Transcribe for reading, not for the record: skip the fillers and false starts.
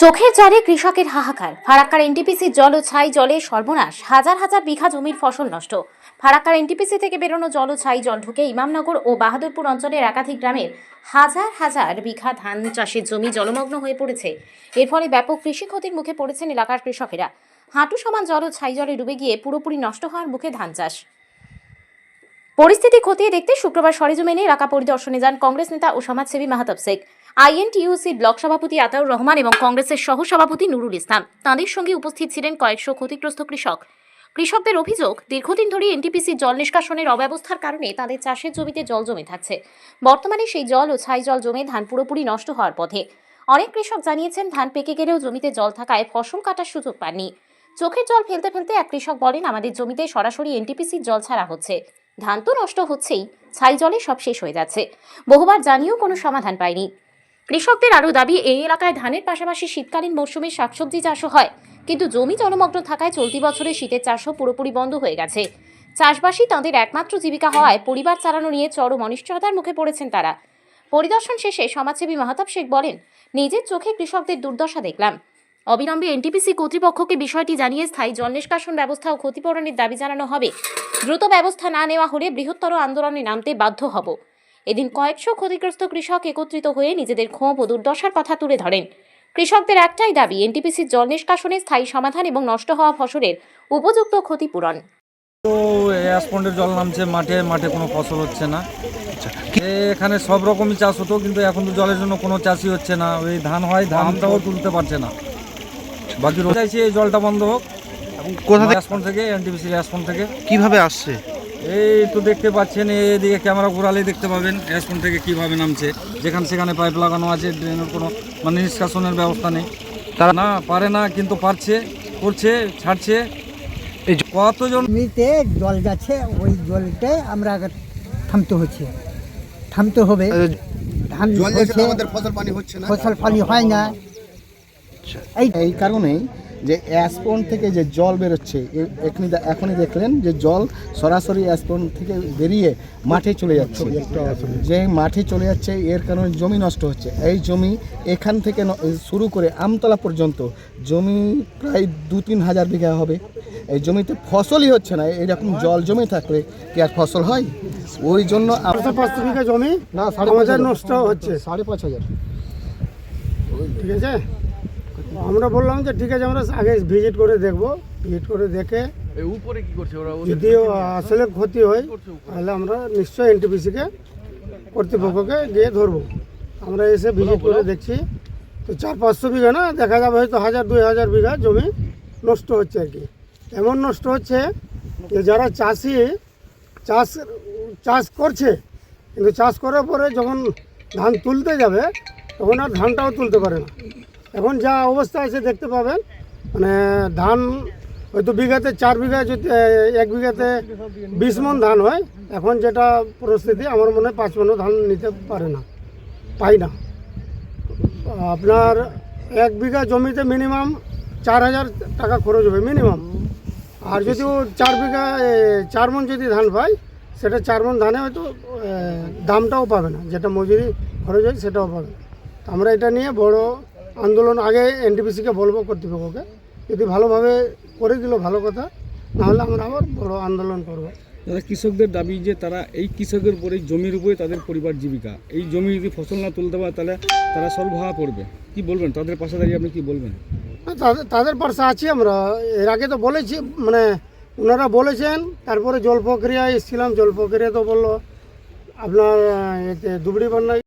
চোখের জলে কৃষকের হাহাকার। ফারাক্কার এনটিপিসির জল ও ছাই জলে সর্বনাশ, হাজার হাজার বিঘা জমির ফসল নষ্ট। ফারাক্কার এনটিপিসি থেকে বেরোনো জল ও ছাই জল ঢুকে ইমামনগর ও বাহাদুরপুর অঞ্চলের একাধিক গ্রামের হাজার হাজার বিঘা ধান চাষের জমি জলমগ্ন হয়ে পড়েছে। এর ফলে ব্যাপক কৃষি ক্ষতির মুখে পড়েছেন এলাকার কৃষকেরা। হাঁটু সমান জল ও ছাই জলে ডুবে গিয়ে পুরোপুরি নষ্ট হওয়ার মুখে ধান চাষ। পরিস্থিতি খতিয়ে দেখতে শুক্রবার সরেজমিনে এলাকা পরিদর্শনে যান কংগ্রেস নেতা ও সমাজসেবী মাহতাব শেখ, আইএনটিইউসি ব্লক সভাপতি আতাউর রহমান এবং কংগ্রেসের সহ সভাপতি নুরুল ইসলাম। তাঁদের সঙ্গে উপস্থিত ছিলেন কয়েকশো ক্ষতিগ্রস্ত কৃষক। কৃষকদের অভিযোগ, দীর্ঘদিন ধরে এনটিপিসির জল নিষ্কাশনের অব্যবস্থার কারণে তাদের চাষের জমিতে জল জমে থাকছে। বর্তমানে সেই জল ও ছাই জল জমে ধান পুরোপুরি নষ্ট হওয়ার পথে। অনেক কৃষক জানিয়েছেন, ধান পেকে গেলেও জমিতে জল থাকায় ফসল কাটার সুযোগ পাননি। চোখের জল ফেলতে ফেলতে এক কৃষক বলেন, আমাদের জমিতে সরাসরি এনটিপিসির জল ছাড়া হচ্ছে। ধান তো নষ্ট হচ্ছেই, ছাই জলে সব শেষ হয়ে যাচ্ছে। বহুবার জানিয়েও কোনো সমাধান পায়নি। কৃষকদের আরও দাবি, এই এলাকায় ধানের পাশাপাশি শীতকালীন মৌসুমে শাকসবজি চাষও হয়, কিন্তু জমি জলমগ্ন থাকায় চলতি বছরে শীতের চাষও পুরোপুরি বন্ধ হয়ে গেছে। চাষবাসই তাঁদের একমাত্র জীবিকা হওয়ায় পরিবার চালানো নিয়ে চরম অনিশ্চয়তার মুখে পড়েছেন তারা। পরিদর্শন শেষে সমাজসেবী মাহতাব শেখ বলেন, নিজের চোখে কৃষকদের দুর্দশা দেখলাম। অবিলম্বে এনটিপিসি কর্তৃপক্ষকে বিষয়টি জানিয়ে স্থায়ী জল নিষ্কাশন ব্যবস্থা ও ক্ষতিপূরণের দাবি জানানো হবে। দ্রুত ব্যবস্থা না নেওয়া হলে বৃহত্তর আন্দোলনে নামতে বাধ্য হব। এদিন কয়েকশো ক্ষতিগ্রস্ত কৃষক একত্রিত হয়ে নিজেদের ক্ষোভ ও দুর্দশার কথা তুলে ধরেন। কৃষকদের একটাই দাবি, এনটিপিসির জল নিষ্কাশনে স্থায়ী সমাধান এবং নষ্ট হওয়া ফসলের উপযুক্ত ক্ষতিপূরণ। তো অ্যাসপন্ডের জল নামছে মাঠে মাঠে, কোনো ফসল হচ্ছে না। এখানে সব রকমই চাষ হতো, কিন্তু এখন তো জলের জন্য কোনো চাষই হচ্ছে না। ওই ধান হয়, ধানটাও তুলতে পারছে না। বাকি চাইছি এই জলটা বন্ধ হোক। কোথা থেকে? অ্যাসপন্ড থেকে, এনটিপিসি অ্যাসপন্ড থেকে। কিভাবে আসছে? এই তো দেখতে পাচ্ছেন, এদিকে ক্যামেরা ঘোরালেই দেখতে পাবেন অ্যাসপন্ড থেকে কিভাবে নামছে। যেখানে সেখানে পাইপ লাগানো আছে, ড্রেনের কোনো নিষ্কাশনের ব্যবস্থা নেই। তারা না পারে না, কিন্তু পারছে, করছে, ছাড়ছে। এই কতজন জমিতে জল যাচ্ছে, ওই জলকে আমরা থামতে হবে। ধান ফসল পানি হয় না। এই কারণেই যে অ্যাসপন থেকে যে জল বেরোচ্ছে, এখনই দেখলেন যে জল সরাসরি অ্যাসপন থেকে বেরিয়ে মাঠে চলে যাচ্ছে। যে মাঠে চলে যাচ্ছে, এর কারণে জমি নষ্ট হচ্ছে। এই জমি এখান থেকে শুরু করে আমতলা পর্যন্ত জমি প্রায় 2-3 হাজার বিঘা হবে। এই জমিতে ফসলই হচ্ছে না। এইরকম জল জমে থাকলে কি আর ফসল হয়? ওই জন্য 500 বিঘা জমি না 5,500 নষ্ট হচ্ছে। 5,500। ঠিক আছে, আমরা বললাম যে ঠিক আছে, আমরা আগে ভিজিট করে দেখবো। ভিজিট করে দেখে উপরে কি করছে ওরা? যদি আসলে ক্ষতি হয় তাহলে আমরা নিশ্চয়ই এনটিপিসিকে কর্তৃপক্ষকে গিয়ে ধরবো। আমরা এসে ভিজিট করে দেখছি, তো 400-500 বিঘা না, দেখা যাবে হয়তো 1,000-2,000 বিঘা জমি নষ্ট হচ্ছে আর কি। এমন নষ্ট হচ্ছে যে যারা চাষি চাষ করছে, কিন্তু চাষ করার পরে যখন ধান তুলতে যাবে তখন আর ধানটাও তুলতে পারে না। এখন যা অবস্থা আছে দেখতে পাবেন, মানে ধান হয়তো বিঘাতে 4 বিঘা, যদি 1 বিঘাতে 20 মণ ধান হয়, এখন যেটা পরিস্থিতি, আমার মনে হয় 5 মণও ধান নিতে পাই না। আপনার 1 বিঘা জমিতে মিনিমাম 4,000 টাকা খরচ হবে মিনিমাম। আর যদি ও 4 মণ যদি ধান পায়, সেটা 4 মণ ধানে হয়তো দামটাও পাবে না, যেটা মজুরি খরচ হয় সেটাও পাবে। আমরা এটা নিয়ে বড় আন্দোলন আগে এনটিপিসিকে বলবো, কর্তৃপক্ষকে। যদি ভালোভাবে করে দিল ভালো কথা, নাহলে আমরা আবার বড় আন্দোলন করবো। যারা কৃষকদের দাবি যে তারা এই কৃষকের উপরে, জমির উপরে তাদের পরিবার জীবিকা। এই জমি যদি ফসল না তুলতে পারে তাহলে তারা সর্বহারা পড়বে। কি বলবেন তাদের পাশে দাঁড়িয়ে, আপনি কি বলবেন? তাদের পাশে আছি আমরা। এর আগে তো বলেছি, মানে ওনারা বলেছেন। তারপরে জল প্রক্রিয়া এসেছিলাম, জল প্রক্রিয়া তো বললো আপনার এতে ধুবড়ি বন্যায়